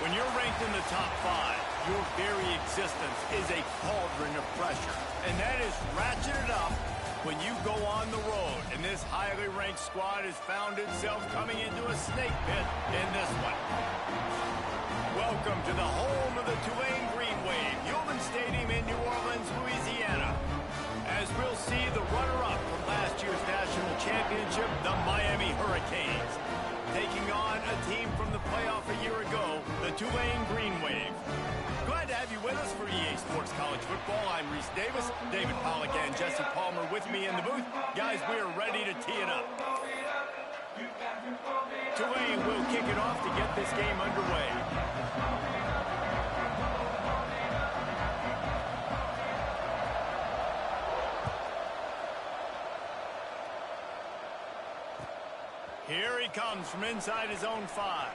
When you're ranked in the top 5, your very existence is a cauldron of pressure. And that is ratcheted up when you go on the road. And this highly ranked squad has found itself coming into a snake pit in this one. Welcome to the home of the Tulane Green Wave, Human Stadium in New Orleans, Louisiana. As we'll see the runner-up from last year's national championship, the Miami Hurricanes, taking on a team from the playoff a year ago, the Tulane Green Wave. Glad to have you with us for EA Sports College Football. I'm Reese Davis, David Pollack and Jesse Palmer with me in the booth. Guys, we are ready to tee it up. Tulane will kick it off to get this game underway. Here he comes from inside his own 5.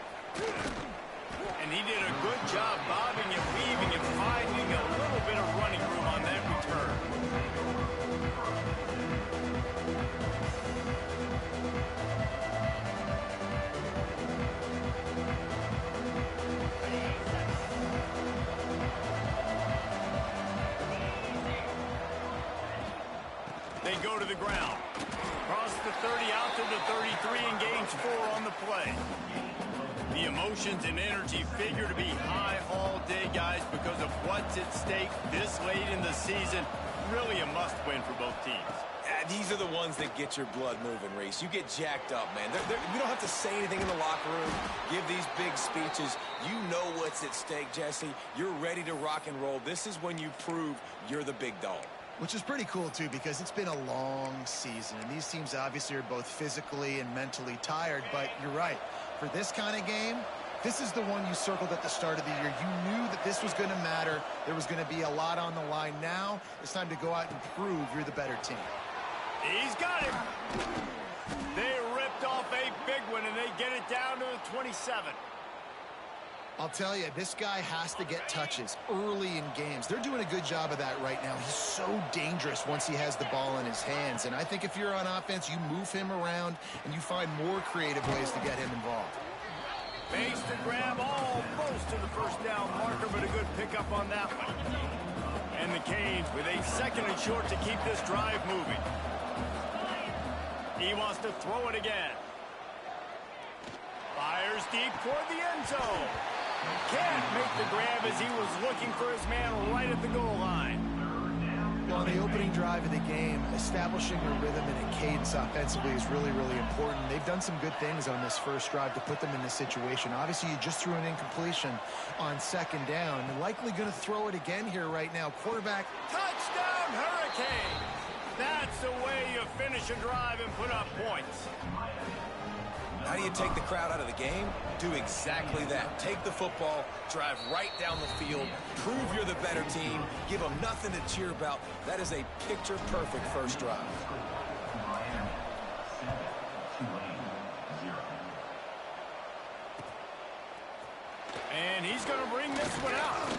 And he did a good job bobbing and weaving and finding a little bit of running room on that return. They go to the ground. Across the 30 out to the 33 and gains 4 on the play. The emotions and energy figure to be high all day, guys, because of what's at stake this late in the season. Really a must-win for both teams. These are the ones that get your blood moving, Reese. You get jacked up, man. You don't have to say anything in the locker room, give these big speeches. You know what's at stake, Jesse. You're ready to rock and roll. This is when you prove you're the big dog. Which is pretty cool, too, because it's been a long season. And these teams obviously are both physically and mentally tired. But you're right. For this kind of game, this is the one you circled at the start of the year. You knew that this was going to matter. There was going to be a lot on the line. Now it's time to go out and prove you're the better team. He's got it. They ripped off a big one, and they get it down to the 27. I'll tell you, this guy has to get touches early in games. They're doing a good job of that right now. He's so dangerous once he has the ball in his hands. And I think if you're on offense, you move him around and you find more creative ways to get him involved. Base to grab almost to the first down marker, but a good pickup on that one. And the Canes with a 2nd and short to keep this drive moving. He wants to throw it again. Fires deep toward the end zone. Can't make the grab as he was looking for his man right at the goal line. Well, on the opening drive of the game, establishing a rhythm and a cadence offensively is really, really important. They've done some good things on this first drive to put them in this situation. Obviously, you just threw an incompletion on 2nd down. You're likely going to throw it again here right now. Quarterback. Touchdown, Hurricane! That's the way you finish a drive and put up points. How do you take the crowd out of the game? Do exactly that. Take the football, drive right down the field, prove you're the better team, give them nothing to cheer about. That is a picture-perfect first drive. And he's going to bring this one out.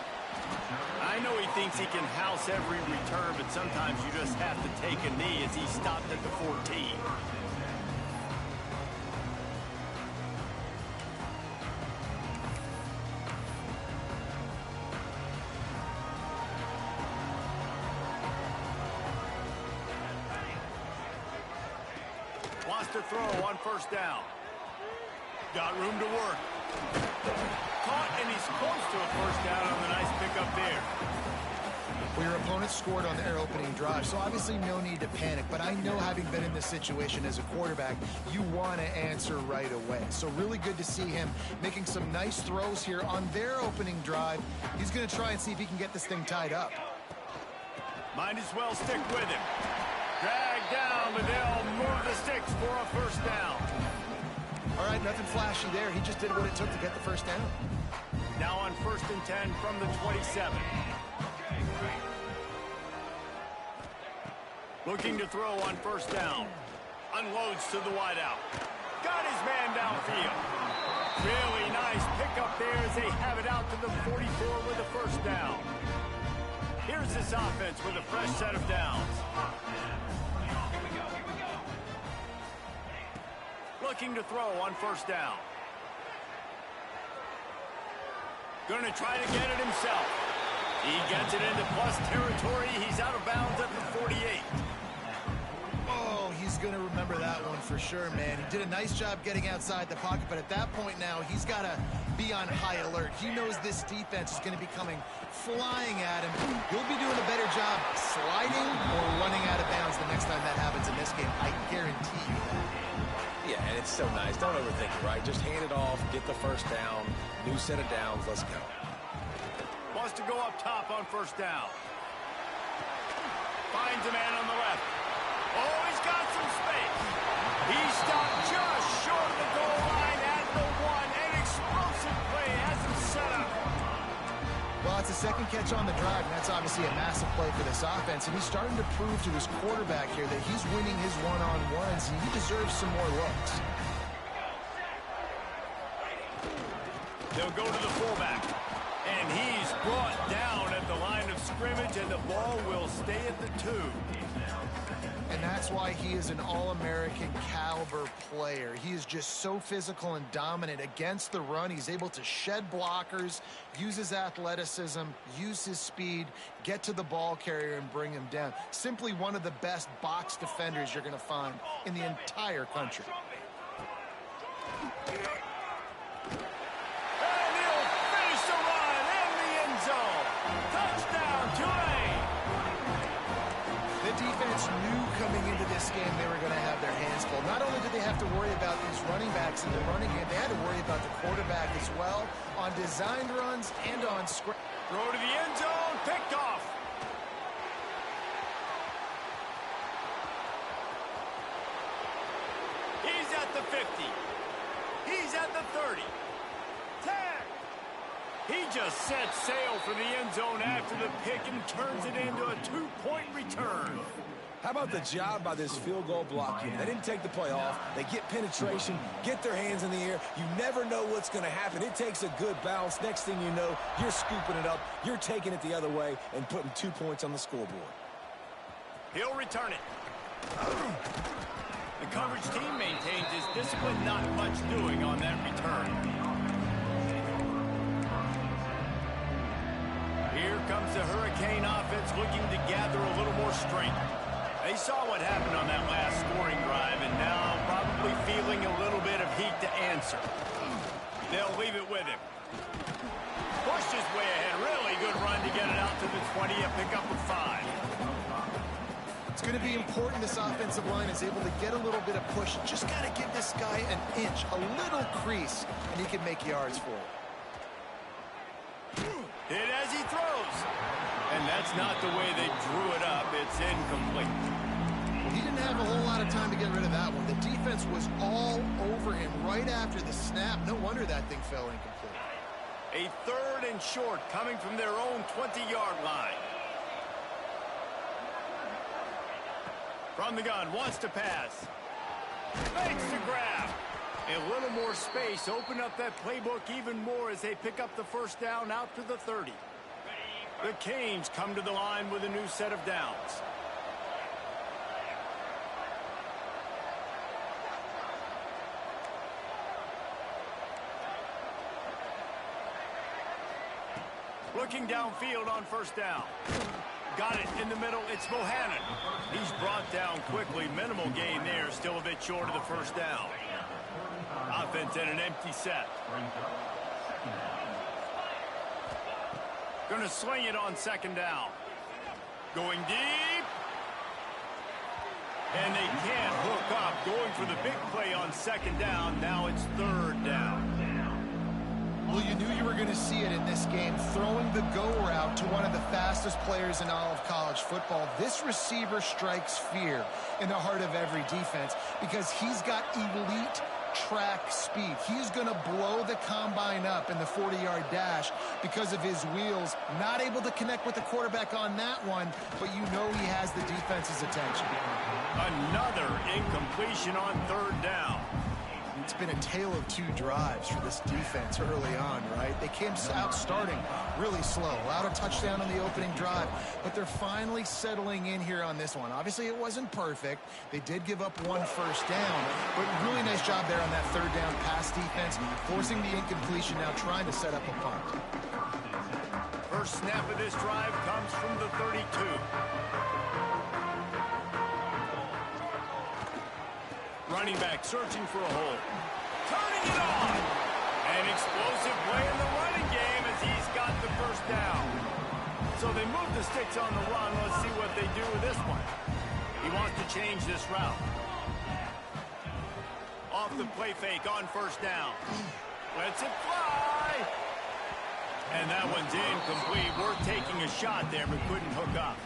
I know he thinks he can house every return, but sometimes you just have to take a knee as he stopped at the 14. Wants to throw on 1st down. Got room to work. Caught, and he's close to a 1st down on the nice pickup there. Well, your opponent scored on their opening drive, so obviously no need to panic. But I know, having been in this situation as a quarterback, you want to answer right away. So really good to see him making some nice throws here on their opening drive. He's going to try and see if he can get this thing tied up. Might as well stick with him. Dragged down, but they'll move the sticks for a 1st down. All right, nothing flashy there. He just did what it took to get the 1st down. Now on 1st and 10 from the 27. Looking to throw on 1st down. Unloads to the wideout. Got his man downfield. Really nice pickup there as they have it out to the 44 with a 1st down. Here's this offense with a fresh set of downs. Looking to throw on 1st down. Gonna try to get it himself. He gets it into plus territory. He's out of bounds at the 48. Oh, he's going to remember that one for sure, man. He did a nice job getting outside the pocket, but at that point now, he's got to be on high alert. He knows this defense is going to be coming flying at him. He'll be doing a better job sliding or running out of bounds the next time that happens in this game. I guarantee you that. Yeah, and it's so nice. Don't overthink it, right? Just hand it off, get the first down, new set of downs, let's go. Wants to go up top on first down. Finds a man on the left. Oh, he's got some space. He stopped just short of the goal line at the one. An explosive play has him set up. Well, it's a second catch on the drive, and that's obviously a massive play for this offense. And he's starting to prove to his quarterback here that he's winning his one-on-ones, and he deserves some more looks. They'll go to the fullback. And he's brought down at the line of scrimmage, and the ball will stay at the 2. And that's why he is an all-American caliber player. He is just so physical and dominant against the run. He's able to shed blockers, use his athleticism, use his speed, get to the ball carrier and bring him down. Simply one of the best box defenders you're going to find in the entire country. Defense knew coming into this game they were going to have their hands full. Not only did they have to worry about these running backs in the running game, they had to worry about the quarterback as well on designed runs and on script. Throw to the end zone, picked off. He's at the 50. He's at the 30. 10. He just sets sail for the end zone after the pick and turns it into a 2-point return. How about the job by this field goal block unit? They didn't take the play off. They get penetration, get their hands in the air. You never know what's going to happen. It takes a good bounce. Next thing you know, you're scooping it up. You're taking it the other way and putting 2 points on the scoreboard. He'll return it. The coverage team maintains his discipline. Not much doing on that return. Here comes the Hurricane offense looking to gather a little more strength. They saw what happened on that last scoring drive and now probably feeling a little bit of heat to answer. They'll leave it with him. Pushed his way ahead. Really good run to get it out to the 20, a pickup of 5. It's going to be important this offensive line is able to get a little bit of push. Just got to give this guy an inch, a little crease, and he can make yards for it. Hit as he throws. And that's not the way they drew it up. It's incomplete. He didn't have a whole lot of time to get rid of that one. The defense was all over him right after the snap. No wonder that thing fell incomplete. A 3rd and short coming from their own 20-yard line. From the gun, wants to pass. Makes the grab. A little more space, open up that playbook even more as they pick up the first down out to the 30. The Canes come to the line with a new set of downs. Looking downfield on first down. Got it in the middle. It's Bohannon. He's brought down quickly. Minimal gain there. Still a bit short of the first down. Offense in an empty set. Gonna sling it on second down. Going deep. And they can't hook up. Going for the big play on second down. Now it's 3rd down. Well, you knew you were going to see it in this game, throwing the go route to one of the fastest players in all of college football. This receiver strikes fear in the heart of every defense because he's got elite track speed. He's going to blow the combine up in the 40-yard dash because of his wheels. Not able to connect with the quarterback on that one, but you know he has the defense's attention. Another incompletion on 3rd down. It's been a tale of two drives for this defense early on, right? They came out starting really slow, allowed a touchdown on the opening drive, but they're finally settling in here on this one. Obviously, it wasn't perfect. They did give up one first down, but really nice job there on that third down pass defense, forcing the incompletion, now trying to set up a punt. First snap of this drive comes from the 32. Running back searching for a hole. Turning it on. An explosive play in the running game as he's got the first down. So they move the sticks on the run. Let's see what they do with this one. He wants to change this route. Off the play fake on first down. Lets it fly. And that one's incomplete. We're taking a shot there, but couldn't hook up.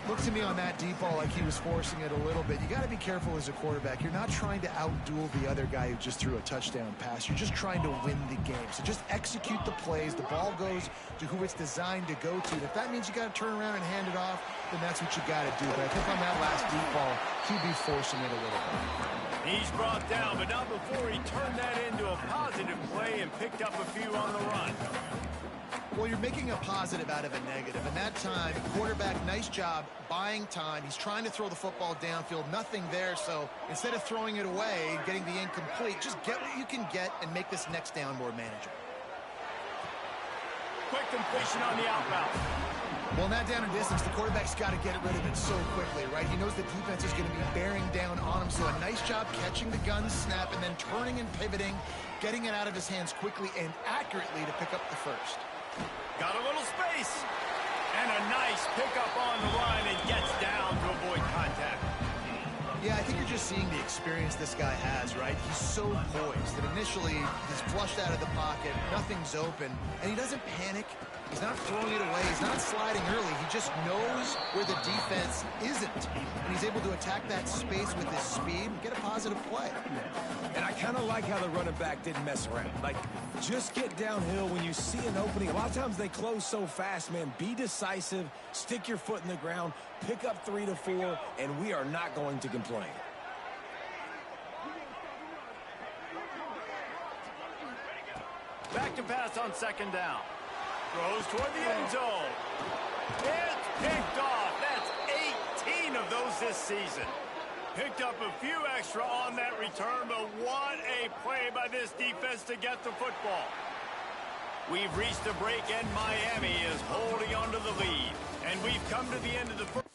Looked to me on that deep ball like he was forcing it a little bit. You got to be careful as a quarterback. You're not trying to outduel the other guy who just threw a touchdown pass. You're just trying to win the game. So just execute the plays. The ball goes to who it's designed to go to. And if that means you got to turn around and hand it off, then that's what you got to do. But I think on that last deep ball, he'd be forcing it a little bit. He's brought down, but not before he turned that into a positive play and picked up a few on the run. Well, you're making a positive out of a negative. And that time, quarterback, nice job buying time. He's trying to throw the football downfield. Nothing there. So instead of throwing it away, getting the incomplete, just get what you can get and make this next down more manageable. Quick completion on the out route. Well, in that down and distance, the quarterback's got to get rid of it so quickly, right? He knows the defense is going to be bearing down on him. So a nice job catching the gun snap and then turning and pivoting, getting it out of his hands quickly and accurately to pick up the first. Got a little space. And a nice pickup on the run and gets down to avoid contact. Yeah, I think you're just seeing the experience this guy has, right? He's so poised that initially he's flushed out of the pocket, nothing's open, and he doesn't panic. He's not throwing it away. He's not sliding early. He just knows where the defense isn't. And he's able to attack that space with his speed and get a positive play. And I kind of like how the running back didn't mess around. Like, just get downhill when you see an opening. A lot of times they close so fast, man. Be decisive, stick your foot in the ground, pick up 3 to 4, and we are not going to complain. Back to pass on second down. Throws toward the end zone. It's picked off. That's 18 of those this season. Picked up a few extra on that return, but what a play by this defense to get the football. We've reached the break, and Miami is holding on to the lead. And we've come to the end of the first.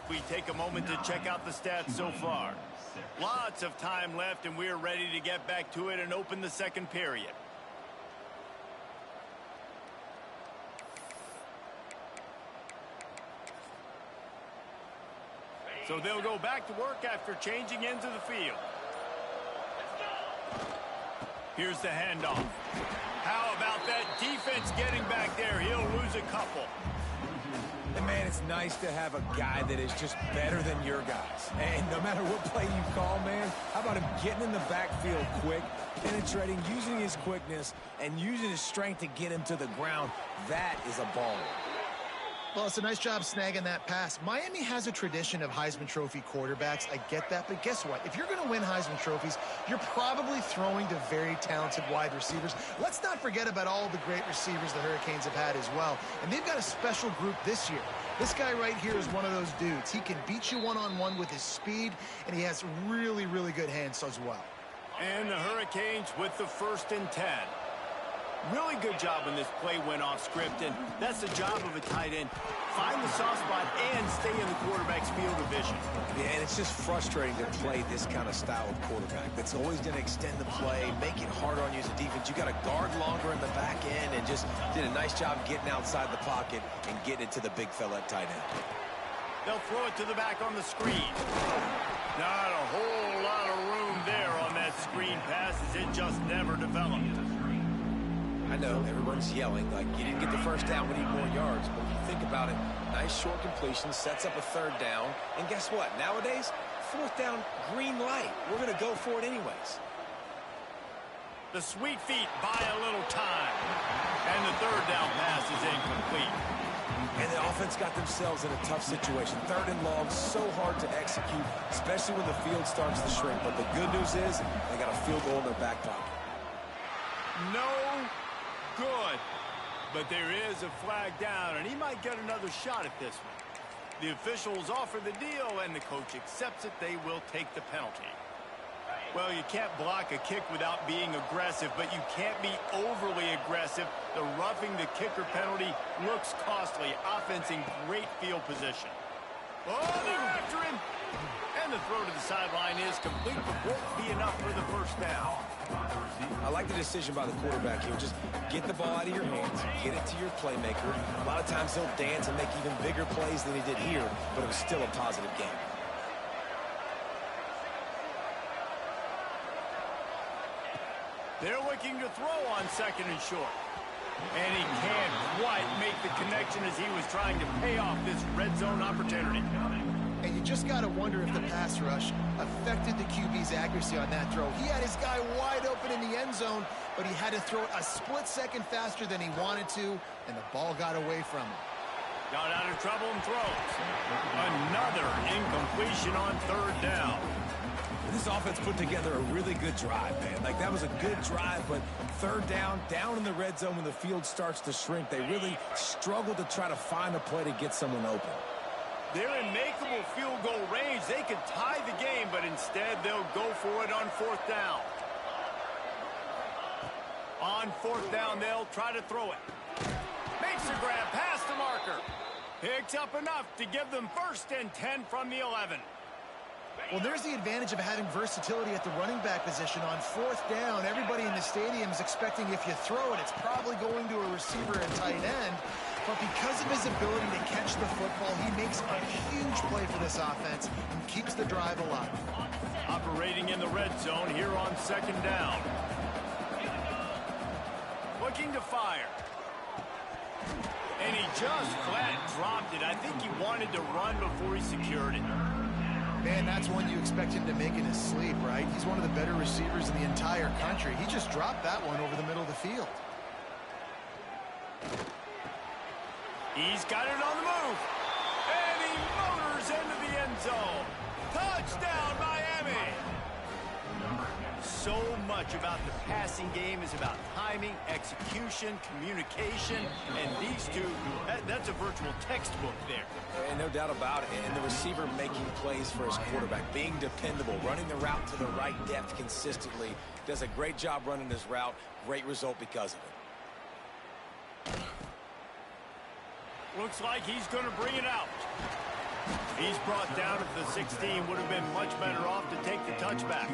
We take a moment to check out the stats so far. Lots of time left, and we're ready to get back to it and open the second period. So they'll go back to work after changing into the field. Here's the handoff. How about that defense getting back there? He'll lose a couple. And, man, it's nice to have a guy that is just better than your guys. And no matter what play you call, man, how about him getting in the backfield quick, penetrating, using his quickness, and using his strength to get him to the ground? That is a baller. Well, it's a nice job snagging that pass. Miami has a tradition of Heisman Trophy quarterbacks. I get that, but guess what? If you're going to win Heisman Trophies, you're probably throwing to very talented wide receivers. Let's not forget about all the great receivers the Hurricanes have had as well. And they've got a special group this year. This guy right here is one of those dudes. He can beat you one-on-one with his speed, and he has really, really good hands as well. And the Hurricanes with the 1st and 10. Really good job when this play went off script, and that's the job of a tight end. Find the soft spot and stay in the quarterback's field of vision. Yeah, and it's just frustrating to play this kind of style of quarterback that's always going to extend the play, make it harder on you as a defense. You got to guard longer in the back end, and just did a nice job getting outside the pocket and getting it to the big fella at tight end. They'll throw it to the back on the screen. Not a whole lot of room there on that screen pass as it just never developed. I know everyone's yelling like you didn't get the first down, we need more yards. But if you think about it, nice short completion, sets up a third down. And guess what? Nowadays, fourth down, green light. We're going to go for it anyways. The sweet feet buy a little time. And the third down pass is incomplete. And the offense got themselves in a tough situation. Third and long, so hard to execute, especially when the field starts to shrink. But the good news is they got a field goal in their back pocket. No good. But there is a flag down, and he might get another shot at this one. The officials offer the deal, and the coach accepts it. They will take the penalty. Well, you can't block a kick without being aggressive, but you can't be overly aggressive. The roughing the kicker penalty looks costly. Offense in great field position. Oh, they're after him. And the throw to the sideline is complete, but won't be enough for the first down. I like the decision by the quarterback here. Just get the ball out of your hands, get it to your playmaker. A lot of times he'll dance and make even bigger plays than he did here, but it was still a positive game. They're looking to throw on second and short. And he can't quite make the connection as he was trying to pay off this red zone opportunity. And you just got to wonder if the pass rush affected the QB's accuracy on that throw. He had his guy wide open in the end zone, but he had to throw it a split second faster than he wanted to, and the ball got away from him. Got out of trouble and throws. Another incompletion on third down. This offense put together a really good drive, man. Like, that was a good drive, but third down in the red zone when the field starts to shrink, they really struggle to try to find a play to get someone open. They're in makeable field goal range. They could tie the game, but instead they'll go for it on fourth down. On fourth down, they'll try to throw it. Makes a grab past the marker. Picks up enough to give them 1st and 10 from the 11. Well, there's the advantage of having versatility at the running back position. On fourth down, everybody in the stadium is expecting if you throw it, it's probably going to a receiver and tight end. But because of his ability to catch the football, he makes a huge play for this offense and keeps the drive alive. Operating in the red zone here on second down. Looking to fire. And he just flat dropped it. I think he wanted to run before he secured it. Man, that's one you expect him to make in his sleep, right? He's one of the better receivers in the entire country. He just dropped that one over the middle of the field. He's got it on the move. And he motors into the end zone. Touchdown, Miami. So much about the passing game is about timing, execution, communication, and these two, that's a virtual textbook there. And no doubt about it. And the receiver making plays for his quarterback, being dependable, running the route to the right depth consistently. Does a great job running his route. Great result because of it. Looks like he's going to bring it out. He's brought down at the 16. Would have been much better off to take the touchback.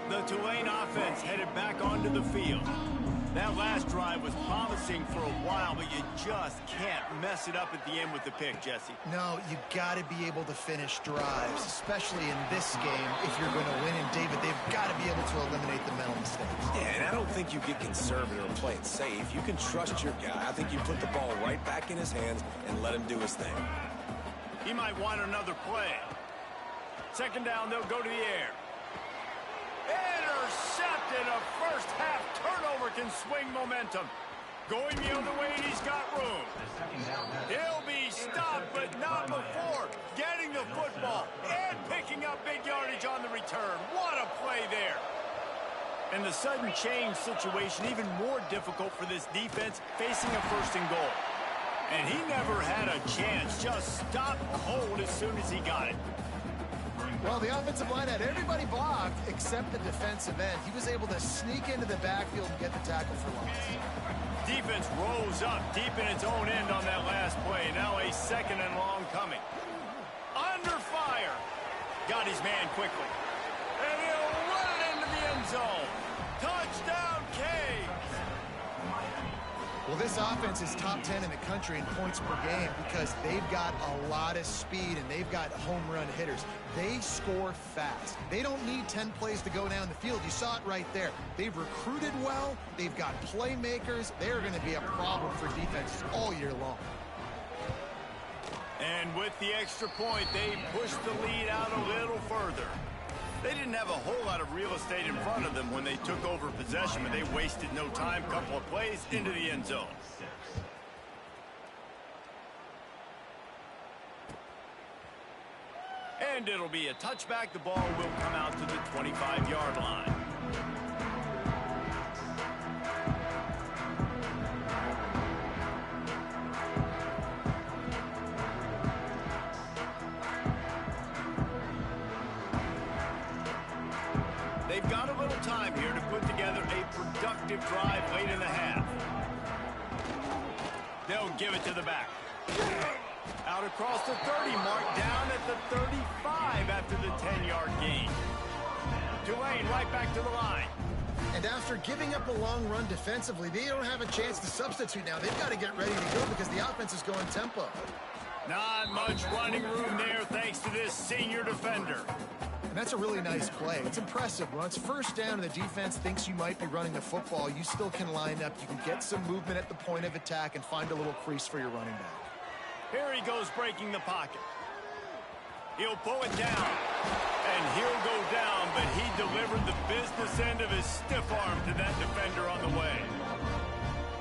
The Tulane offense headed back onto the field. That last drive was promising for a while, but you just can't mess it up at the end with the pick, Jesse. No, you got to be able to finish drives, especially in this game if you're going to win. And, David, they've got to be able to eliminate the mental mistakes. Yeah, and I don't think you get conservative or play it safe. You can trust your guy. I think you put the ball right back in his hands and let him do his thing. He might want another play. Second down, they'll go to the air. Intercepted. A first half turnover can swing momentum. Going the other way, and he's got room. He'll be stopped, but not before getting the football and picking up big yardage on the return. What a play there. And the sudden change situation even more difficult for this defense facing a 1st and goal. And he never had a chance. Just stopped cold as soon as he got it. Well, the offensive line had everybody blocked except the defensive end. He was able to sneak into the backfield and get the tackle for loss. Defense rose up deep in its own end on that last play. Now a 2nd and long coming. Under fire. Got his man quickly. And he'll run it into the end zone. Touchdown, Caves. Well, Well, this offense is top 10 in the country in points per game because they've got a lot of speed and they've got home run hitters. They score fast. They don't need 10 plays to go down the field. You saw it right there. They've recruited well. They've got playmakers. They're going to be a problem for defenses all year long. And with the extra point, they pushed the lead out a little further. They didn't have a whole lot of real estate in front of them when they took over possession, but they wasted no time. Couple of plays into the end zone. And it'll be a touchback. The ball will come out to the 25-yard line. They've got a little time here to put together a productive drive late in the half. They'll give it to the back. Out across the 30, marked down at the 35 after the 10-yard gain. Tulane right back to the line. And after giving up a long run defensively, they don't have a chance to substitute now. They've got to get ready to go because the offense is going tempo. Not much running room there thanks to this senior defender. And that's a really nice play. It's impressive. When it's first down and the defense thinks you might be running the football, you still can line up. You can get some movement at the point of attack and find a little crease for your running back. Here he goes breaking the pocket. He'll pull it down. And he'll go down, but he delivered the business end of his stiff arm to that defender on the way.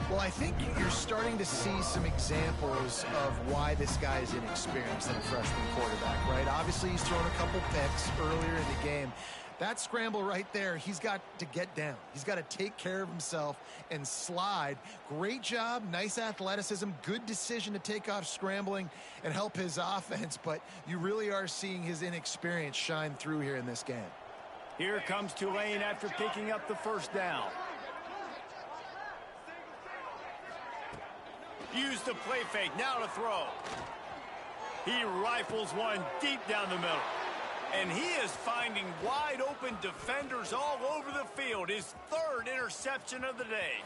Well, I think you're starting to see some examples of why this guy is inexperienced than a freshman quarterback, right? Obviously, he's thrown a couple picks earlier in the game. That scramble right there, he's got to get down. He's got to take care of himself and slide. Great job, nice athleticism, good decision to take off scrambling and help his offense, but you really are seeing his inexperience shine through here in this game. Here comes Tulane after picking up the first down. Use the play fake, now to throw. He rifles one deep down the middle. And he is finding wide open defenders all over the field. His third interception of the day.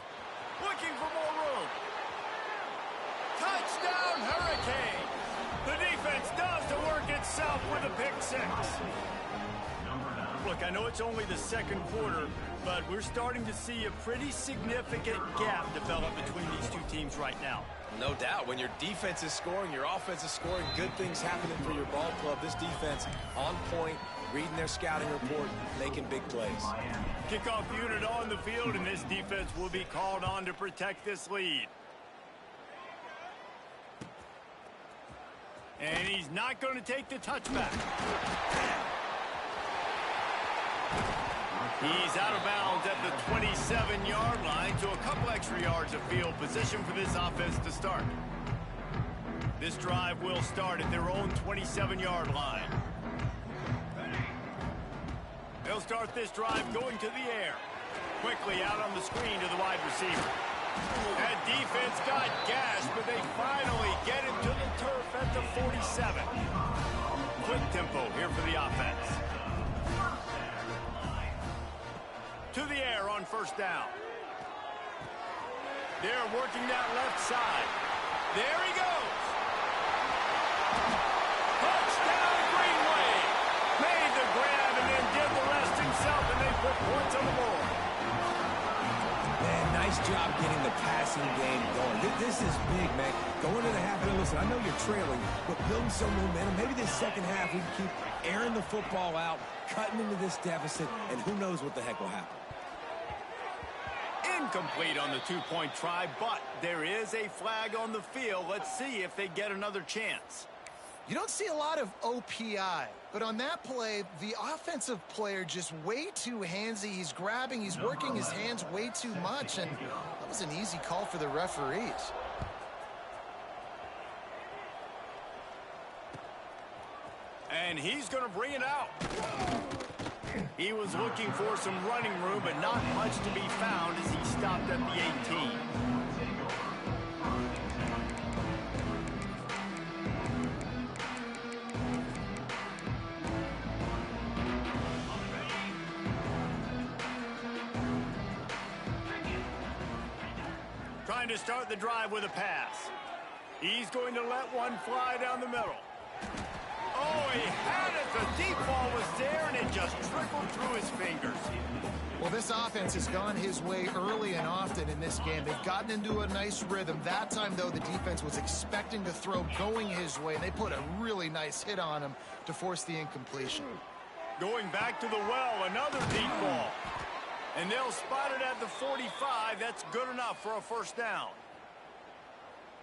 Looking for more room. Touchdown, Hurricane! The defense does the work itself with a pick six. Look, I know it's only the second quarter, but we're starting to see a pretty significant gap develop between these two teams right now. No doubt. When your defense is scoring, your offense is scoring, good things happening for your ball club. This defense on point, reading their scouting report, making big plays. Kickoff unit on the field, and this defense will be called on to protect this lead. And he's not going to take the touchback. He's out of bounds at the 27-yard line, so a couple extra yards of field position for this offense to start. This drive will start at their own 27-yard line. They'll start this drive going to the air. Quickly out on the screen to the wide receiver. That defense got gashed, but they finally get him to the turf at the 47. Quick tempo here for the offense. To the air on first down. They're working that left side. There he goes. Touchdown, Greenway. Made the grab and then did the rest himself, and they put points on the board. Man, nice job getting the passing game going. This is big, man. Going to the half, and listen, I know you're trailing, but building some momentum. Maybe this second half we can keep airing the football out, cutting into this deficit, and who knows what the heck will happen. Incomplete on the two-point try, but there is a flag on the field. Let's see if they get another chance. You don't see a lot of OPI, but on that play, the offensive player just way too handsy. He's grabbing, he's working his hands way too much, and that was an easy call for the referees. And he's going to bring it out. He was looking for some running room, but not much to be found as he stopped at the 18. Trying to start the drive with a pass. He's going to let one fly down the middle. Oh, he had it. The deep ball was there, and it just trickled through his fingers. Well, this offense has gone his way early and often in this game. They've gotten into a nice rhythm. That time, though, the defense was expecting to throw going his way. They put a really nice hit on him to force the incompletion. Going back to the well, another deep ball. And they'll spot it at the 45. That's good enough for a first down.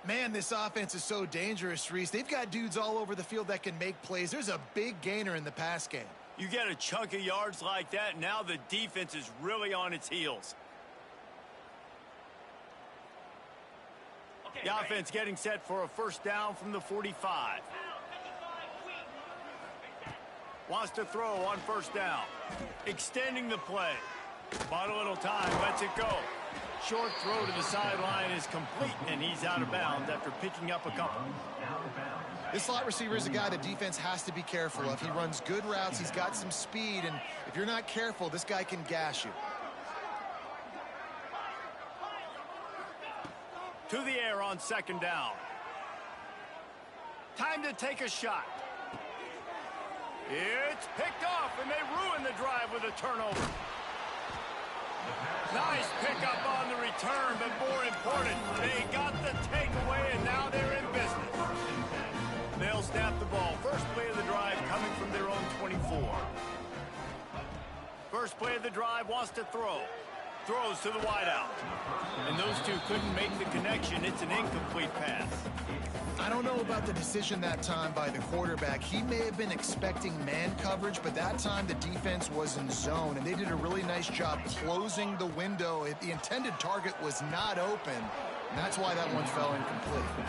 Man, this offense is so dangerous, Reese. They've got dudes all over the field that can make plays. There's a big gainer in the pass game. You get a chunk of yards like that, now the defense is really on its heels. The offense getting set for a first down from the 45. Wants to throw on first down. Extending the play. Bought a little time, lets it go. Short throw to the sideline is complete, and he's out of bounds after picking up a couple. This slot receiver is a guy the defense has to be careful of. He runs good routes, he's got some speed, and if you're not careful, this guy can gash you. To the air on second down. Time to take a shot. It's picked off, and they ruin the drive with a turnover. Nice pickup on the return, but more important, they got the takeaway, and now they're in business. They'll snap the ball. First play of the drive coming from their own 24. First play of the drive wants to throw. Throws to the wideout. And those two couldn't make the connection. It's an incomplete pass. I don't know about the decision that time by the quarterback. He may have been expecting man coverage, but that time the defense was in zone, and they did a really nice job closing the window. The intended target was not open, and that's why that one fell incomplete.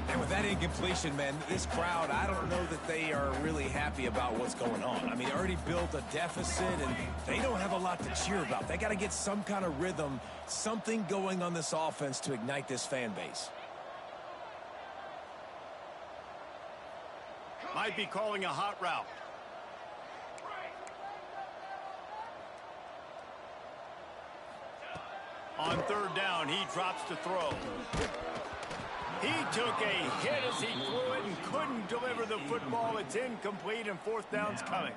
And with that incompletion, man, this crowd, I don't know that they are really happy about what's going on. I mean, they already built a deficit, and they don't have a lot to cheer about. They got to get some kind of rhythm, something going on this offense to ignite this fan base. Might be calling a hot route. On third down, he drops to throw. He took a hit as he threw it and couldn't deliver the football. It's incomplete, and fourth down's coming.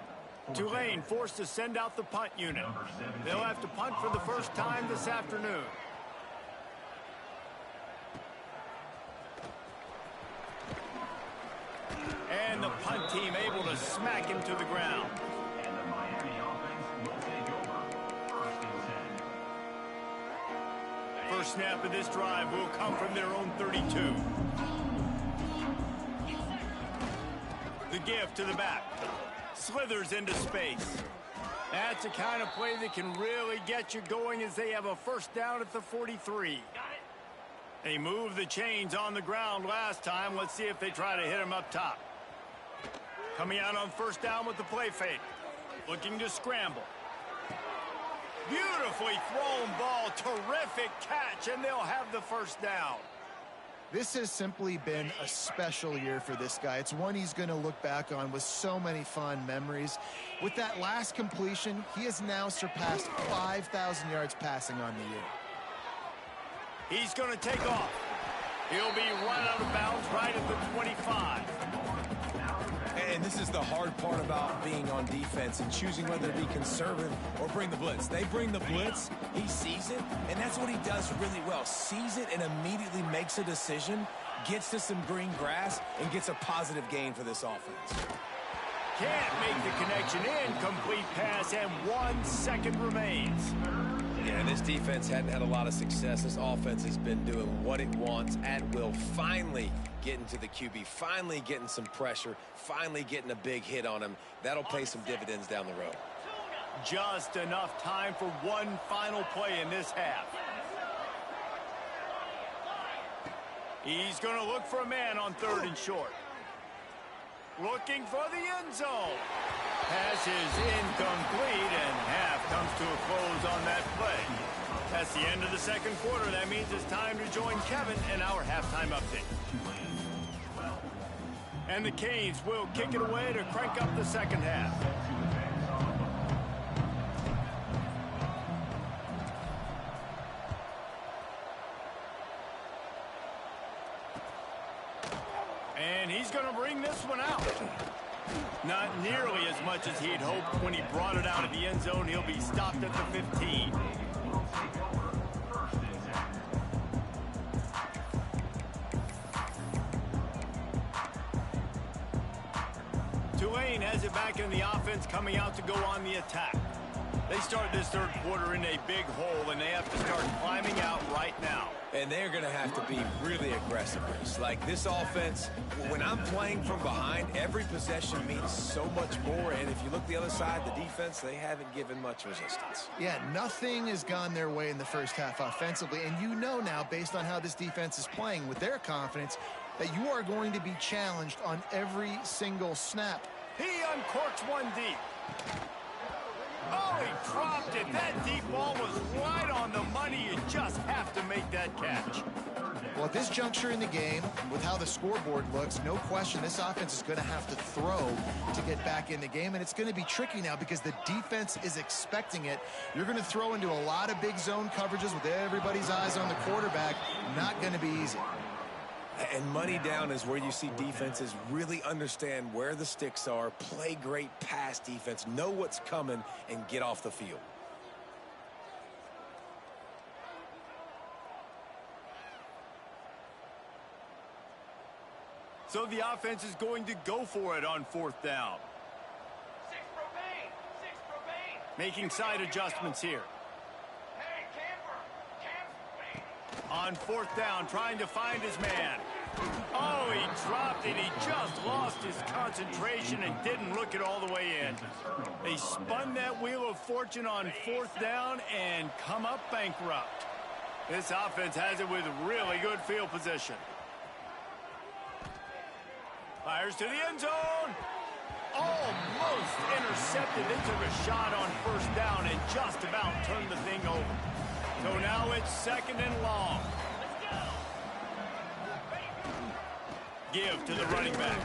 Tulane forced to send out the punt unit. They'll have to punt for the first time this afternoon. And the punt team able to smack him to the ground. First snap of this drive will come from their own 32. The give to the back. Slithers into space. That's the kind of play that can really get you going as they have a first down at the 43. They moved the chains on the ground last time. Let's see if they try to hit him up top. Coming out on first down with the play fake. Looking to scramble. Beautifully thrown ball. Terrific catch, and they'll have the first down. This has simply been a special year for this guy. It's one he's going to look back on with so many fond memories. With that last completion, he has now surpassed 5,000 yards passing on the year. He's going to take off. He'll be run out of bounds right at the 25. And this is the hard part about being on defense and choosing whether to be conservative or bring the blitz. They bring the blitz, he sees it, and that's what he does really well. Sees it and immediately makes a decision, gets to some green grass, and gets a positive gain for this offense. Can't make the connection. Incomplete pass, and 1 second remains. Yeah, this defense hadn't had a lot of success. This offense has been doing what it wants at will. Finally getting to the QB, finally getting some pressure, finally getting a big hit on him. That'll pay some dividends down the road. Just enough time for one final play in this half. He's going to look for a man on third and short. Looking for the end zone. Pass is incomplete, and half comes to a close on that play. That's the end of the second quarter. That means it's time to join Kevin in our halftime update. And the Canes will kick it away to crank up the second half. He's going to bring this one out. Not nearly as much as he had hoped when he brought it out of the end zone. He'll be stopped at the 15. Tulane has it back in the offense, coming out to go on the attack. They start this third quarter in a big hole, and they have to start climbing out right now. And they're going to have to be really aggressive. Like this offense, when I'm playing from behind, every possession means so much more. And if you look the other side, the defense, they haven't given much resistance. Yeah, nothing has gone their way in the first half offensively. And you know now, based on how this defense is playing with their confidence, that you are going to be challenged on every single snap. He uncorks one deep. Oh, he dropped it. That deep ball was right on the money. You just have to make that catch. Well, at this juncture in the game, with how the scoreboard looks, no question this offense is going to have to throw to get back in the game, and it's going to be tricky now because the defense is expecting it. You're going to throw into a lot of big zone coverages with everybody's eyes on the quarterback. Not going to be easy. And money down is where you see defenses really understand where the sticks are, play great pass defense, know what's coming, and get off the field. So the offense is going to go for it on fourth down. Making side adjustments here. On fourth down, trying to find his man. Oh, he dropped it. He just lost his concentration and didn't look it all the way in. They spun that wheel of fortune on fourth down and come up bankrupt. This offense has it with really good field position. Fires to the end zone. Almost intercepted. They took a shot on first down and just about turned the thing over. So now it's second and long. Give to the running back.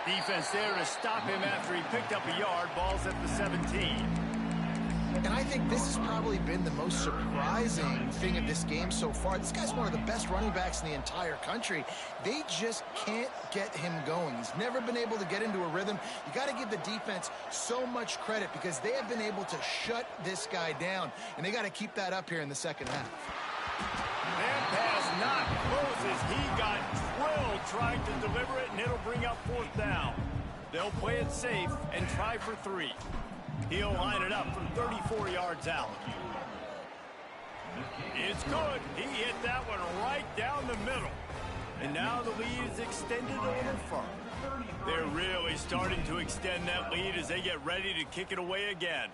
Defense there to stop him after he picked up a yard. Ball's at the 17. And I think this has probably been the most surprising thing of this game so far. This guy's one of the best running backs in the entire country. They just can't get him going. He's never been able to get into a rhythm. You got to give the defense so much credit because they have been able to shut this guy down, and they got to keep that up here in the second half. That pass not close as he got drilled trying to deliver it, and it'll bring up fourth down. They'll play it safe and try for 3. He'll line it up from 34 yards out. It's good. He hit that one right down the middle. And now the lead is extended a little further. They're really starting to extend that lead as they get ready to kick it away again.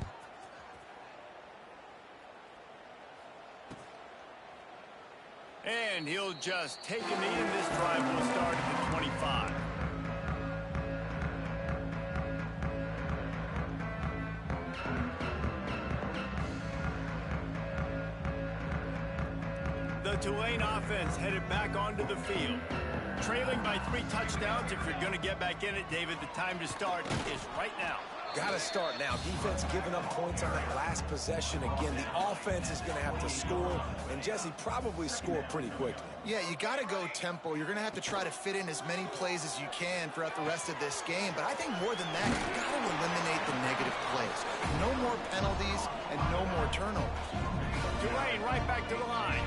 And he'll just take a knee, and this drive will start at the 25. The Tulane offense headed back onto the field. Trailing by 3 touchdowns. If you're going to get back in it, David, the time to start is right now. Got to start now. Defense giving up points on that last possession. Again, the offense is going to have to score, and Jesse probably score pretty quickly. Yeah, you got to go tempo. You're going to have to try to fit in as many plays as you can throughout the rest of this game. But I think more than that, you got to eliminate the negative plays. No more penalties and no more turnovers. Tulane right back to the line.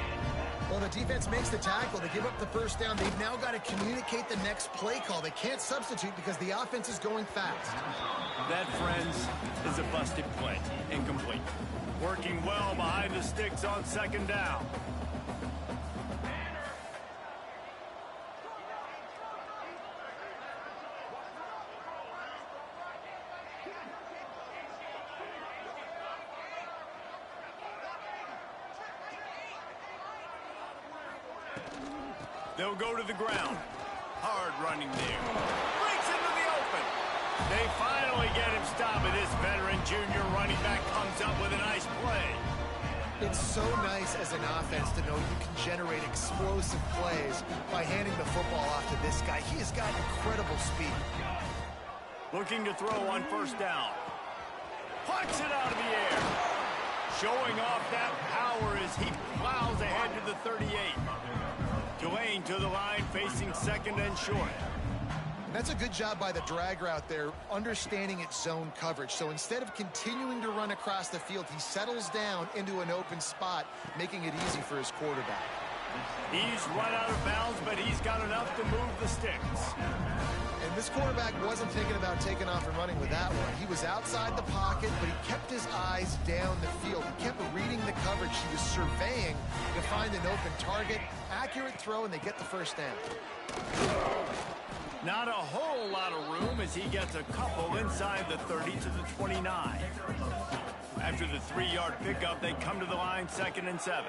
Well, the defense makes the tackle. They give up the first down. They've now got to communicate the next play call. They can't substitute because the offense is going fast. That, friends, is a busted play. Incomplete. Working well behind the sticks on second down. They'll go to the ground. Hard running there. Breaks into the open. They finally get him stopped, but this veteran junior running back comes up with a nice play. It's so nice as an offense to know you can generate explosive plays by handing the football off to this guy. He has got incredible speed. Looking to throw on first down. Plucks it out of the air. Showing off that power as he plows ahead to the 38. Tulane to the line, facing second and short. And that's a good job by the drag route there, understanding its zone coverage. So instead of continuing to run across the field, he settles down into an open spot, making it easy for his quarterback. He's run out of bounds, but he's got enough to move the sticks. And this quarterback wasn't thinking about taking off and running with that one. He was outside the pocket, but he kept his eyes down the field. He kept reading the coverage. He was surveying to find an open target. Accurate throw, and they get the first down. Not a whole lot of room as he gets a couple inside the 30 to the 29. After the 3-yard pickup, they come to the line 2nd and 7.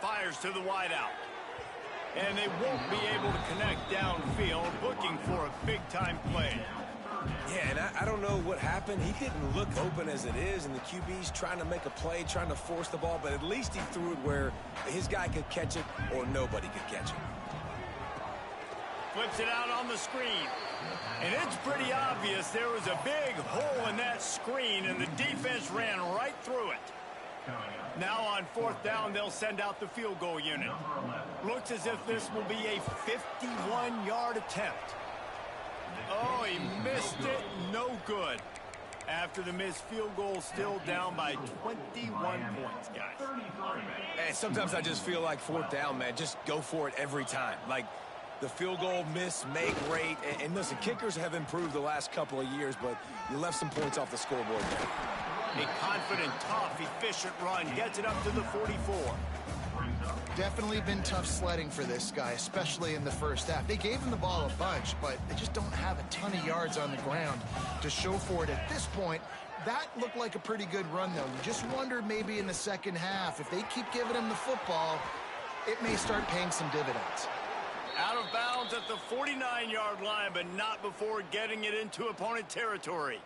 Fires to the wideout. And they won't be able to connect downfield, looking for a big-time play. Yeah, and I don't know what happened. He didn't look open as it is, and the QB's trying to make a play, trying to force the ball, but at least he threw it where his guy could catch it or nobody could catch it. Flips it out on the screen. And it's pretty obvious there was a big hole in that screen, and the defense ran right through it. Now on 4th down, they'll send out the field goal unit. Looks as if this will be a 51-yard attempt. Oh, he missed it. No good. After the missed field goal, still down by 21 points, guys. And sometimes I just feel like 4th down, man, just go for it every time. Like, the field goal miss, make rate. And listen, kickers have improved the last couple of years, but you left some points off the scoreboard there. A confident, tough, efficient run gets it up to the 44. Definitely been tough sledding for this guy, especially in the first half. They gave him the ball a bunch, but they just don't have a ton of yards on the ground to show for it at this point. That looked like a pretty good run, though. You just wonder maybe in the second half, if they keep giving him the football, it may start paying some dividends. Out of bounds at the 49-yard line, but not before getting it into opponent territory.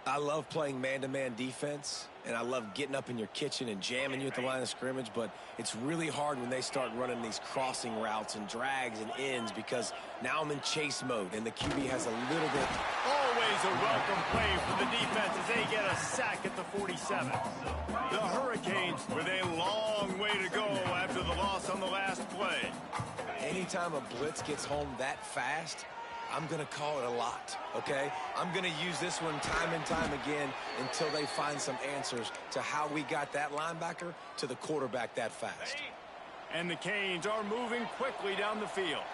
I love playing man-to-man defense, and I love getting up in your kitchen and jamming you at the line of scrimmage, but it's really hard when they start running these crossing routes and drags and ends because now I'm in chase mode, and the QB has a little bit. Always a welcome play for the defense as they get a sack at the 47. The Hurricanes with a long way to go after the loss on the last play. Anytime a blitz gets home that fast, I'm going to call it a lot, okay? I'm going to use this one time and time again until they find some answers to how we got that linebacker to the quarterback that fast. And the Canes are moving quickly down the field.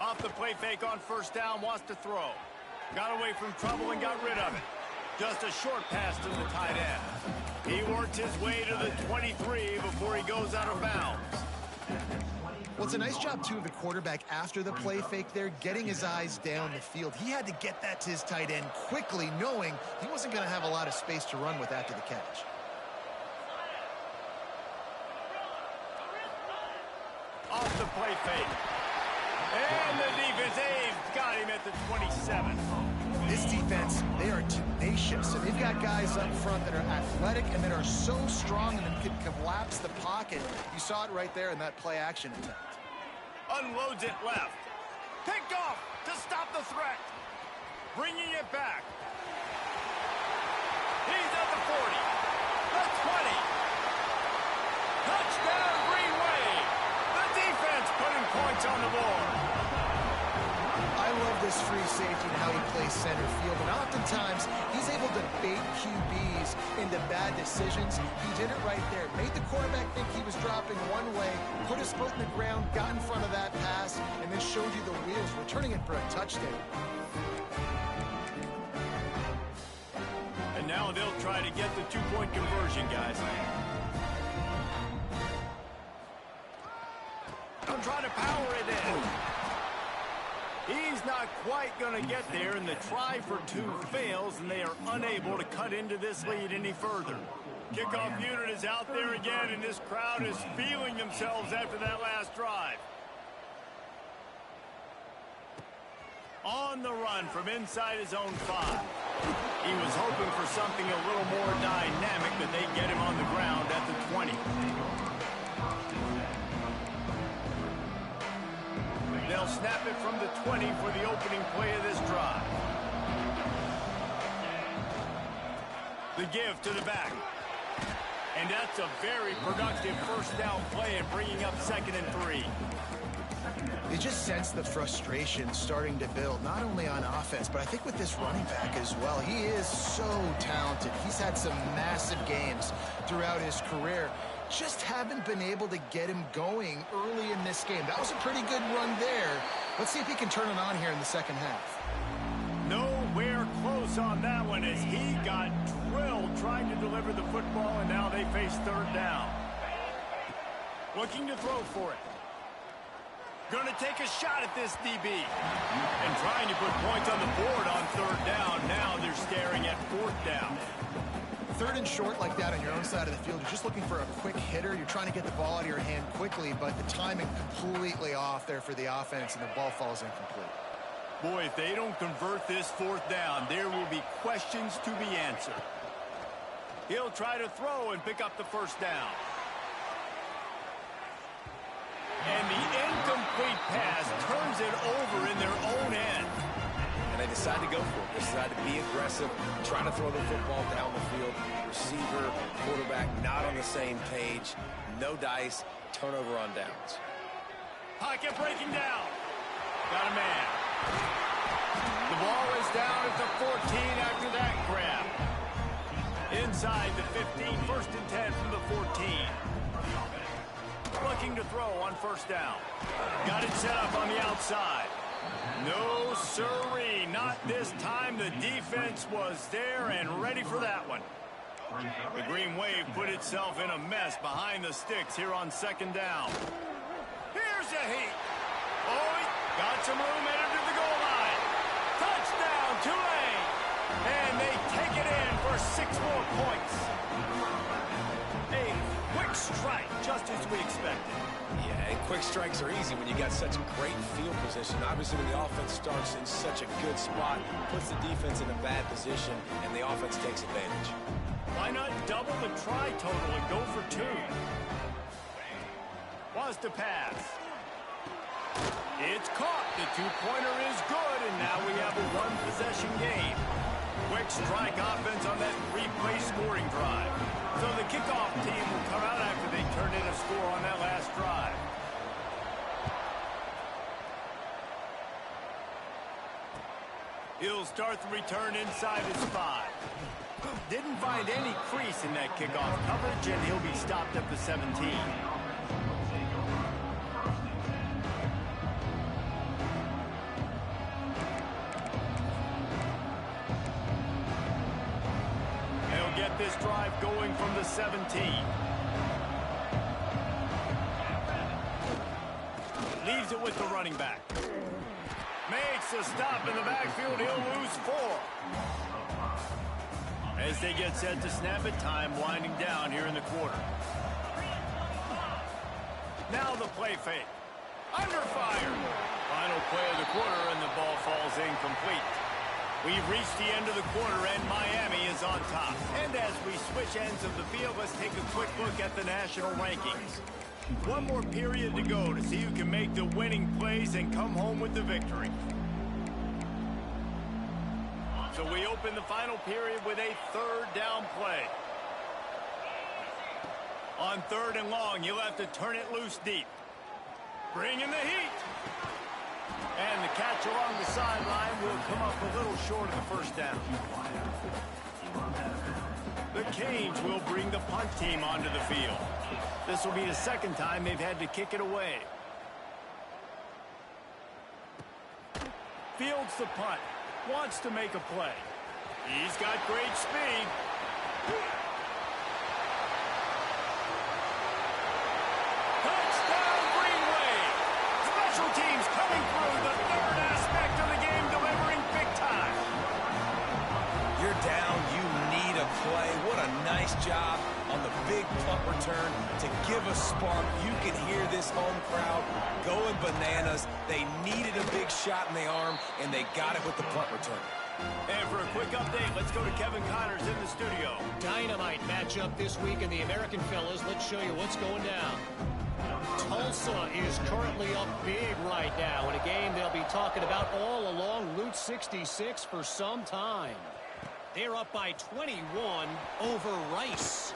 Off the play fake on 1st down, wants to throw. Got away from trouble and got rid of it. Just a short pass to the tight end. He worked his way to the 23 before he goes out of bounds. Well, it's a nice job, too, of the quarterback after the play fake there, getting his eyes down the field. He had to get that to his tight end quickly, knowing he wasn't going to have a lot of space to run with after the catch. Off the play fake. And the defense got him at the 27. This defense, they are tenacious, and they've got guys up front that are athletic and that are so strong and can collapse the pocket. You saw it right there in that play-action attempt. Unloads it left. Picked off to stop the threat. Bringing it back. He's at the 40. The 20. Touchdown, Green Wave. The defense putting points on the board. I love this free safety and how he plays center field, and oftentimes he's able to bait QBs into bad decisions. He did it right there. Made the quarterback think he was dropping one way, put his foot in the ground, got in front of that pass, and then showed you the wheels, returning it for a touchdown. And now they'll try to get the two-point conversion, guys. They'll try to power it in. He's not quite going to get there, and the try for two fails, and they are unable to cut into this lead any further. Kickoff unit is out there again, and this crowd is feeling themselves after that last drive. On the run from inside his own 5. He was hoping for something a little more dynamic, but they get him on the ground at the 20. They'll snap it from the 20 for the opening play of this drive. The give to the back. And that's a very productive first down play and bringing up 2nd and 3. You just sense the frustration starting to build, not only on offense, but I think with this running back as well. He is so talented. He's had some massive games throughout his career. Just haven't been able to get him going early in this game. That was a pretty good run there. Let's see if he can turn it on here in the second half. Nowhere close on that one as he got drilled trying to deliver the football, and now they face 3rd down. Looking to throw for it. Going to take a shot at this DB. And trying to put points on the board on 3rd down. Now they're staring at 4th down. 3rd and short like that on your own side of the field, you're just looking for a quick hitter. You're trying to get the ball out of your hand quickly, but the timing completely off there for the offense, and the ball falls incomplete. Boy, if they don't convert this 4th down, there will be questions to be answered. He'll try to throw and pick up the 1st down. And the incomplete pass turns it over in their own end. And they decide to go for it. They decide to be aggressive, try to throw the football down the field. Receiver, quarterback, not on the same page. No dice, turnover on downs. Pocket breaking down. Got a man. The ball is down at the 14 after that grab. Inside the 15, 1st and 10 from the 14. Looking to throw on 1st down. Got it set up on the outside. No siree, not this time. The defense was there and ready for that one. The Green Wave put itself in a mess behind the sticks here on 2nd down. Here's a heat. Oh, he got some room headed to the goal line. Touchdown, Tulane. And they take it in for 6 more points. A quick strike, just as we expected. Yeah, and quick strikes are easy when you got such great field position. Obviously, when the offense starts in such a good spot, puts the defense in a bad position, and the offense takes advantage. Why not double the try total and go for 2? Was to pass. It's caught. The 2-pointer is good, and now we have a 1-possession game. Quick strike offense on that 3-play scoring drive. So the kickoff team will come out after they turned in a score on that last drive. He'll start the return inside his 5. Didn't find any crease in that kickoff coverage, and he'll be stopped at the 17. Get this drive going from the 17. Leaves it with the running back. Makes a stop in the backfield. He'll lose 4. As they get set to snap it, time winding down here in the quarter. Now the play fake. Under fire. Final play of the quarter, and the ball falls incomplete. We've reached the end of the quarter, and Miami is on top. And as we switch ends of the field, let's take a quick look at the national rankings. One more period to go to see who can make the winning plays and come home with the victory. So we open the final period with a 3rd down play. On 3rd and long, you'll have to turn it loose deep. Bring in the heat. And the catch along the sideline will come up a little short of the 1st down. The Canes will bring the punt team onto the field. This will be the 2nd time they've had to kick it away. Fields the punt. Wants to make a play. He's got great speed. Touchdown, Green Wave. Special teams coming through, the 3rd aspect of the game, delivering big time. You're down, you need a play. What a nice job on the big punt return to give a spark. You can hear this home crowd going bananas. They needed a big shot in the arm, and they got it with the punt return. And for a quick update, let's go to Kevin Connors in the studio. Dynamite matchup this week in the American fellas. Let's show you what's going down. Tulsa is currently up big right now in a game they'll be talking about all along Route 66 for some time. They're up by 21 over Rice.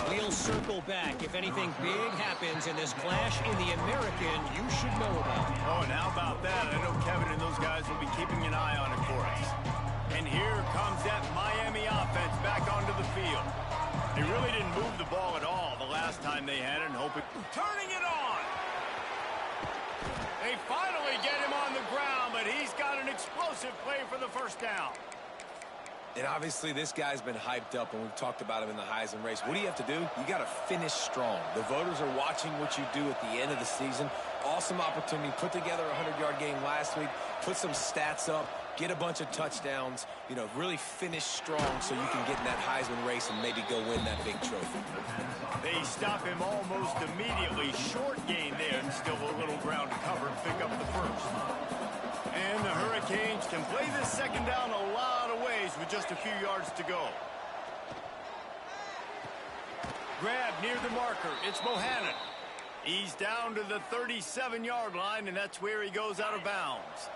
We'll circle back if anything big happens in this clash in the American you should know about. Oh, and how about that? I know Kevin and those guys will be keeping an eye on it for us. And here comes that Miami offense back onto the field. They really didn't move the ball at all the last time they had it, and hoping. Turning it on! They finally get him on the ground, but he's got an explosive play for the first down. And obviously this guy's been hyped up, and we've talked about him in the Heisman race. What do you have to do? You got to finish strong. The voters are watching what you do at the end of the season. Awesome opportunity. Put together a 100-yard game last week. Put some stats up. Get a bunch of touchdowns. You know, really finish strong so you can get in that Heisman race and maybe go win that big trophy. They stop him almost immediately. Short gain there, and still a little ground to cover and pick up the first. And the Hurricanes can play this second down a lot of ways with just a few yards to go. Grab near the marker. It's Bohannon. He's down to the 37-yard line, and that's where he goes out of bounds.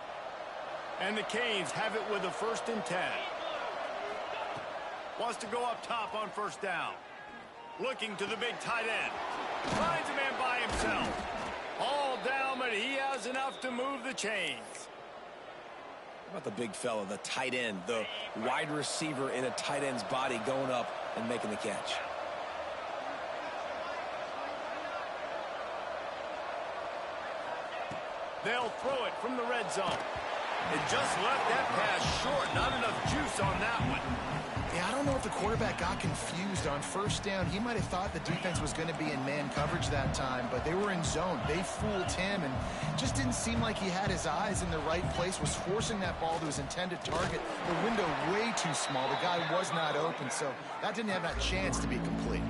And the Canes have it with a 1st and 10. Wants to go up top on first down. Looking to the big tight end. Finds a man by himself. All down, but he has enough to move the chains. How about the big fella, the tight end, the wide receiver in a tight end's body going up and making the catch? They'll throw it from the red zone. It just left that pass short. Not enough juice on that one. Yeah, I don't know if the quarterback got confused on first down. He might have thought the defense was going to be in man coverage that time, but they were in zone. They fooled him, and just didn't seem like he had his eyes in the right place, was forcing that ball to his intended target. The window way too small. The guy was not open, so that didn't have that chance to be complete.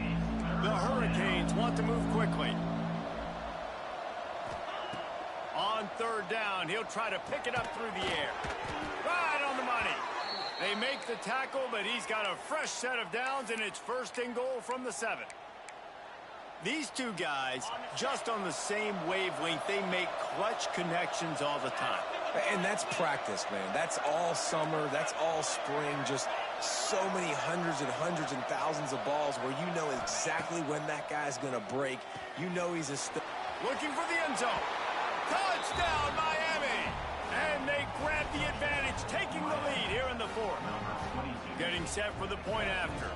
The Hurricanes want to move quickly. On third down, he'll try to pick it up through the air. Right on the money. They make the tackle, but he's got a fresh set of downs, and it's 1st and goal from the 7. These two guys, just on the same wavelength, they make clutch connections all the time. And that's practice, man. That's all summer. That's all spring. Just so many hundreds and thousands of balls where you know exactly when that guy's going to break. You know he's a... Looking for the end zone. Touchdown, Miami! And they grab the advantage, taking the lead here in the 4th. Getting set for the point after.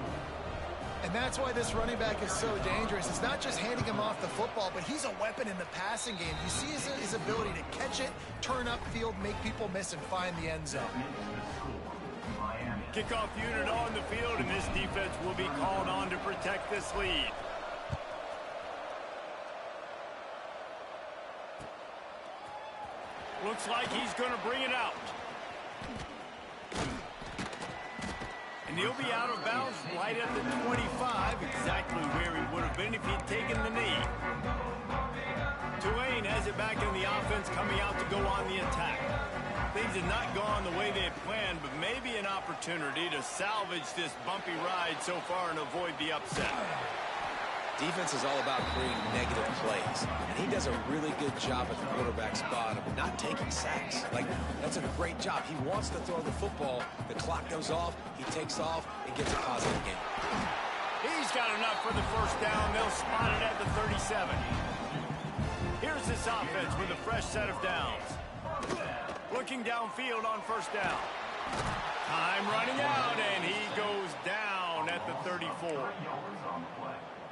And that's why this running back is so dangerous. It's not just handing him off the football, but he's a weapon in the passing game. You see his ability to catch it, turn upfield, make people miss, and find the end zone. Kickoff unit on the field, and this defense will be called on to protect this lead. Looks like he's going to bring it out. And he'll be out of bounds right at the 25, exactly where he would have been if he'd taken the knee. Tulane has it back in the offense, coming out to go on the attack. Things have not gone the way they had planned, but maybe an opportunity to salvage this bumpy ride so far and avoid the upset. Defense is all about creating negative plays, and he does a really good job at the quarterback spot of not taking sacks. Like, that's a great job. He wants to throw the football. The clock goes off. He takes off and gets a positive game. He's got enough for the first down. They'll spot it at the 37. Here's this offense with a fresh set of downs. Looking downfield on first down. Time running out, and he goes down at the 34.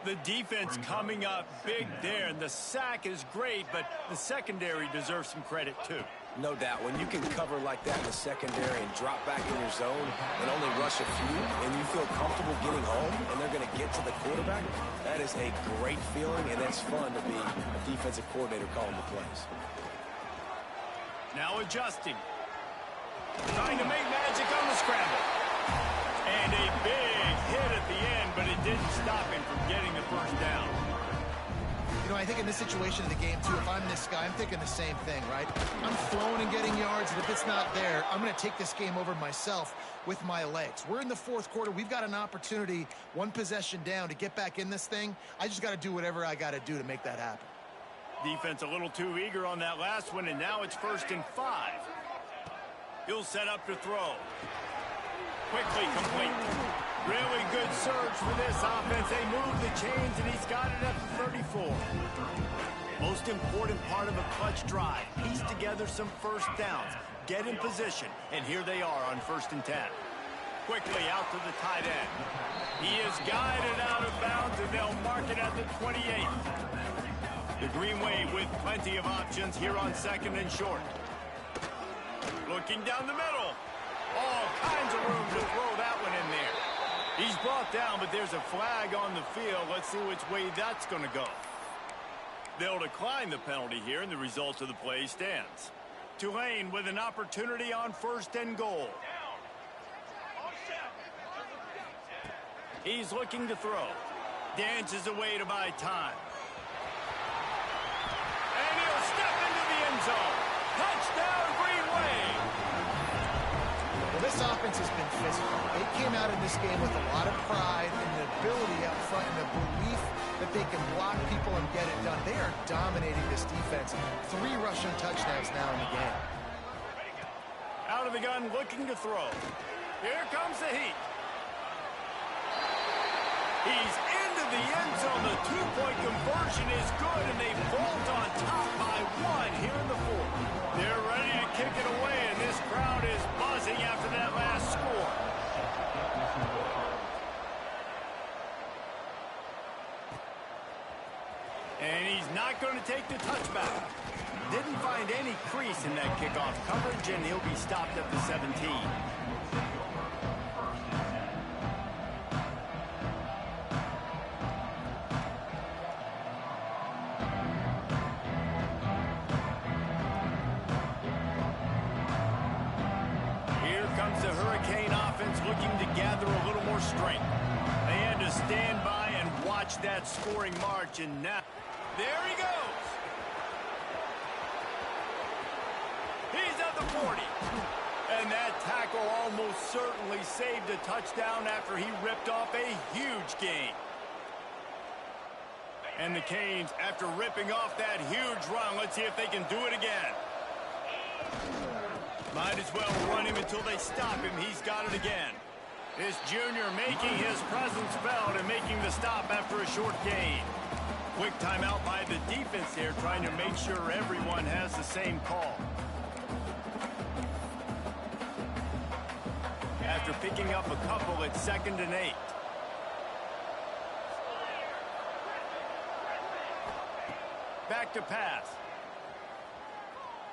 The defense coming up big there, and the sack is great, but the secondary deserves some credit too. No doubt. When you can cover like that in the secondary and drop back in your zone and only rush a few, and you feel comfortable getting home, and they're going to get to the quarterback, that is a great feeling, and it's fun to be a defensive coordinator calling the plays. Now adjusting. Trying to make magic on the scramble. And a big hit at the end, but it didn't stop him from getting the first down. You know, I think in this situation of the game, too, if I'm this guy, I'm thinking the same thing, right? I'm throwing and getting yards, and if it's not there, I'm going to take this game over myself with my legs. We're in the 4th quarter. We've got an opportunity, one possession down, to get back in this thing. I just got to do whatever I got to do to make that happen. Defense a little too eager on that last one, and now it's 1st and 5. He'll set up to throw. Quickly complete. Really good surge for this offense. They move the chains, and he's got it up to 34. Most important part of a clutch drive. Piece together some first downs. Get in position, and here they are on 1st and 10. Quickly out to the tight end. He is guided out of bounds, and they'll mark it at the 28. The Green Wave with plenty of options here on 2nd and short. Looking down the middle. All kinds of room to throw that one in there. He's brought down, but there's a flag on the field. Let's see which way that's going to go. They'll decline the penalty here, and the result of the play stands. Tulane with an opportunity on 1st and goal. He's looking to throw. Dances away to buy time. And he'll step into the end zone. Touchdown, Green Wave. Well, this offense has been physical. They came out of this game with a lot of pride and the ability up front and the belief that they can block people and get it done. They are dominating this defense. 3 rushing touchdowns now in the game. Out of the gun, looking to throw. Here comes the heat. He's into the end zone. The 2-point conversion is good, and they vault on top by 1 here in the 4th. They're ready to kick it away, and this crowd is buzzing after that last score. And he's not going to take the touchback. Didn't find any crease in that kickoff coverage, and he'll be stopped at the 17. The Hurricane offense looking to gather a little more strength. They had to stand by and watch that scoring march, and now there he goes. He's at the 40. And that tackle almost certainly saved a touchdown after he ripped off a huge gain. And the Canes, after ripping off that huge run, let's see if they can do it again. Might as well run him until they stop him. He's got it again. This junior making his presence felt and making the stop after a short gain. Quick timeout by the defense here, trying to make sure everyone has the same call. After picking up a couple, it's 2nd and 8. Back to pass.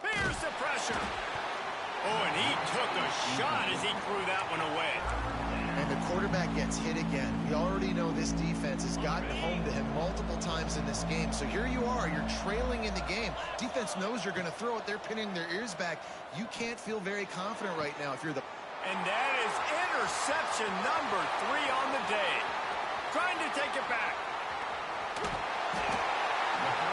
Here's the pressure. Oh, and he took a shot as he threw that one away. And the quarterback gets hit again. We already know this defense has gotten home to him multiple times in this game. So here you are, you're trailing in the game. Defense knows you're going to throw it. They're pinning their ears back. You can't feel very confident right now if you're the... And that is interception number 3 on the day. Trying to take it back.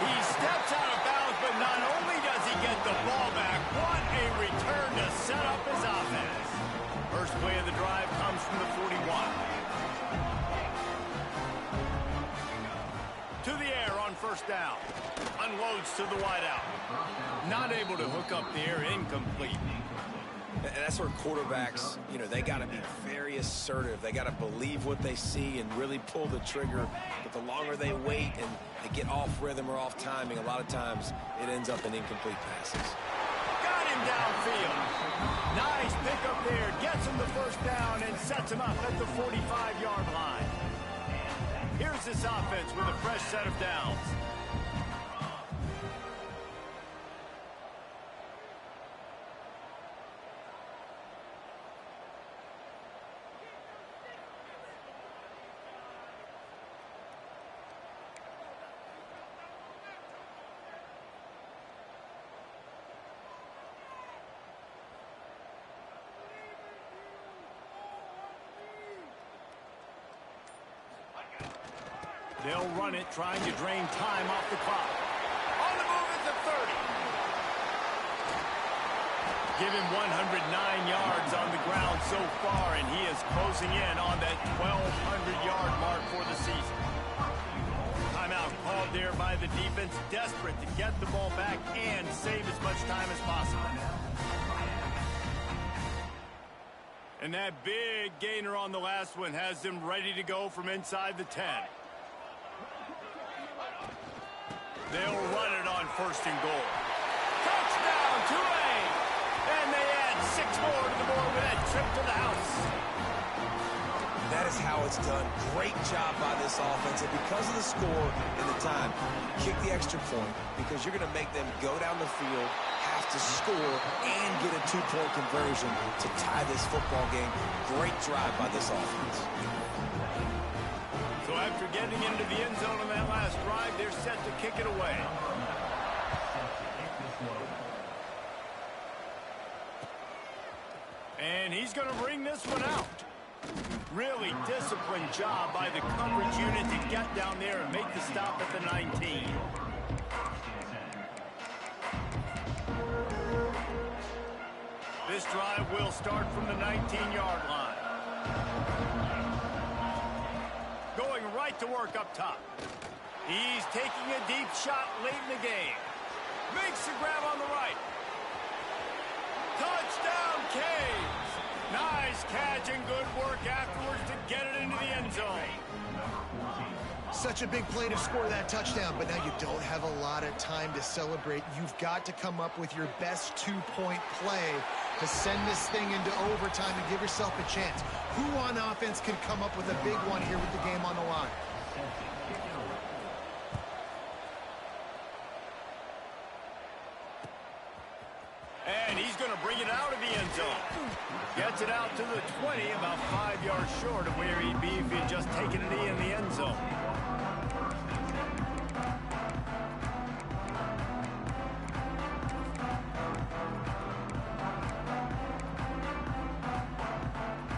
He steps out of bounds, but not only does he get the ball back, what a return to set up his offense. First play of the drive comes from the 41. To the air on 1st down. Unloads to the wideout. Not able to hook up there, incomplete. And that's where quarterbacks, they got to be very assertive. They got to believe what they see and really pull the trigger. But the longer they wait and they get off rhythm or off timing, a lot of times it ends up in incomplete passes. Got him downfield. Nice pickup there. Gets him the 1st down and sets him up at the 45-yard line. Here's this offense with a fresh set of downs. They'll run it, trying to drain time off the clock. On the move at the 30. Give him 109 yards on the ground so far, and he is closing in on that 1,200-yard mark for the season. Timeout called there by the defense, desperate to get the ball back and save as much time as possible. And that big gainer on the last one has them ready to go from inside the 10. They'll run it on 1st and goal. Touchdown, Tulane! And they add 6 more to the board with that trip to the house. That is how it's done. Great job by this offense. And because of the score and the time, kick the extra point because you're going to make them go down the field, have to score, and get a 2-point conversion to tie this football game. Great drive by this offense. So after getting into the end zone on that last drive, they're set to kick it away. And he's going to bring this one out. Really disciplined job by the coverage unit to get down there and make the stop at the 19. This drive will start from the 19-yard line. Going right to work up top. He's taking a deep shot late in the game. Makes the grab on the right. Touchdown, Canes! Nice catch and good work afterwards to get it into the end zone. Such a big play to score that touchdown, but now you don't have a lot of time to celebrate. You've got to come up with your best 2-point play to send this thing into overtime and give yourself a chance. Who on offense can come up with a big one here with the game on the line? And he's going to bring it out of the end zone. Gets it out to the 20, about 5 yards short of where he'd be if he'd just taken it in the end zone.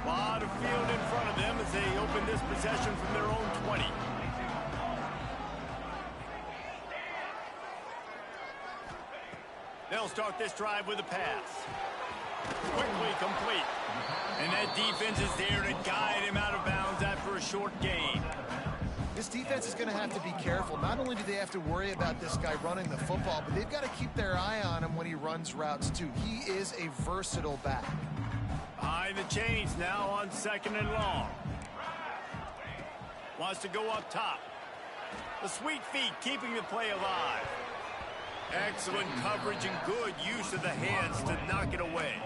A lot of field in front of them as they open this possession from their own 20. They'll start this drive with a pass. Quickly complete. And that defense is there to guide him out of bounds after a short gain. This defense is going to have to be careful. Not only do they have to worry about this guy running the football, but they've got to keep their eye on him when he runs routes too. He is a versatile back. Behind the chains now on 2nd and long. Wants to go up top. The sweet feet keeping the play alive. Excellent coverage and good use of the hands to knock it away.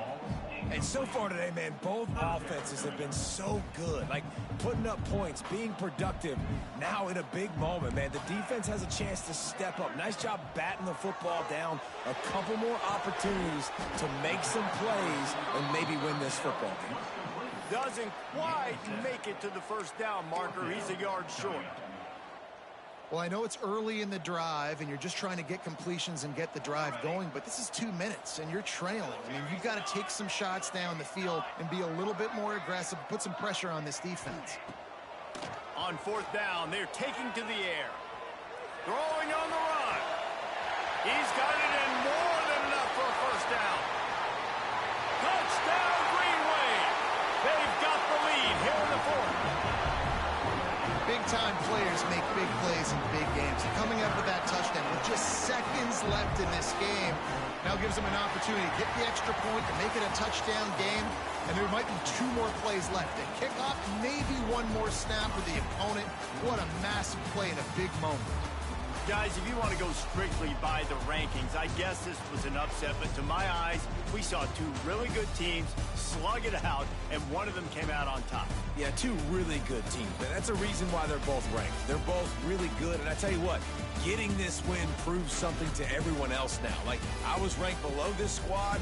And so far today, man, both offenses have been so good. Like, putting up points, being productive. Now in a big moment, man, the defense has a chance to step up. Nice job batting the football down. A couple more opportunities to make some plays and maybe win this football game. Doesn't quite make it to the 1st down marker. He's a yard short. Well, I know it's early in the drive, and you're just trying to get completions and get the drive going, but this is 2 minutes, and you're trailing. I mean, you've got to take some shots down the field and be a little bit more aggressive, put some pressure on this defense. On 4th down, they're taking to the air. Throwing on the run. He's got it in more than enough for a 1st down. Touchdown, Green Wave. They've got the lead here in the 4th. Big-time players make big plays in big games. Coming up with that touchdown with just seconds left in this game now gives them an opportunity to get the extra point to make it a touchdown game, and there might be 2 more plays left. At kickoff, maybe 1 more snap with the opponent. What a massive play in a big moment. Guys, if you want to go strictly by the rankings, I guess this was an upset, but to my eyes, we saw 2 really good teams slug it out, and one of them came out on top. Yeah, 2 really good teams, but that's a reason why they're both ranked. They're both really good, and I tell you what, getting this win proves something to everyone else now. Like, I was ranked below this squad.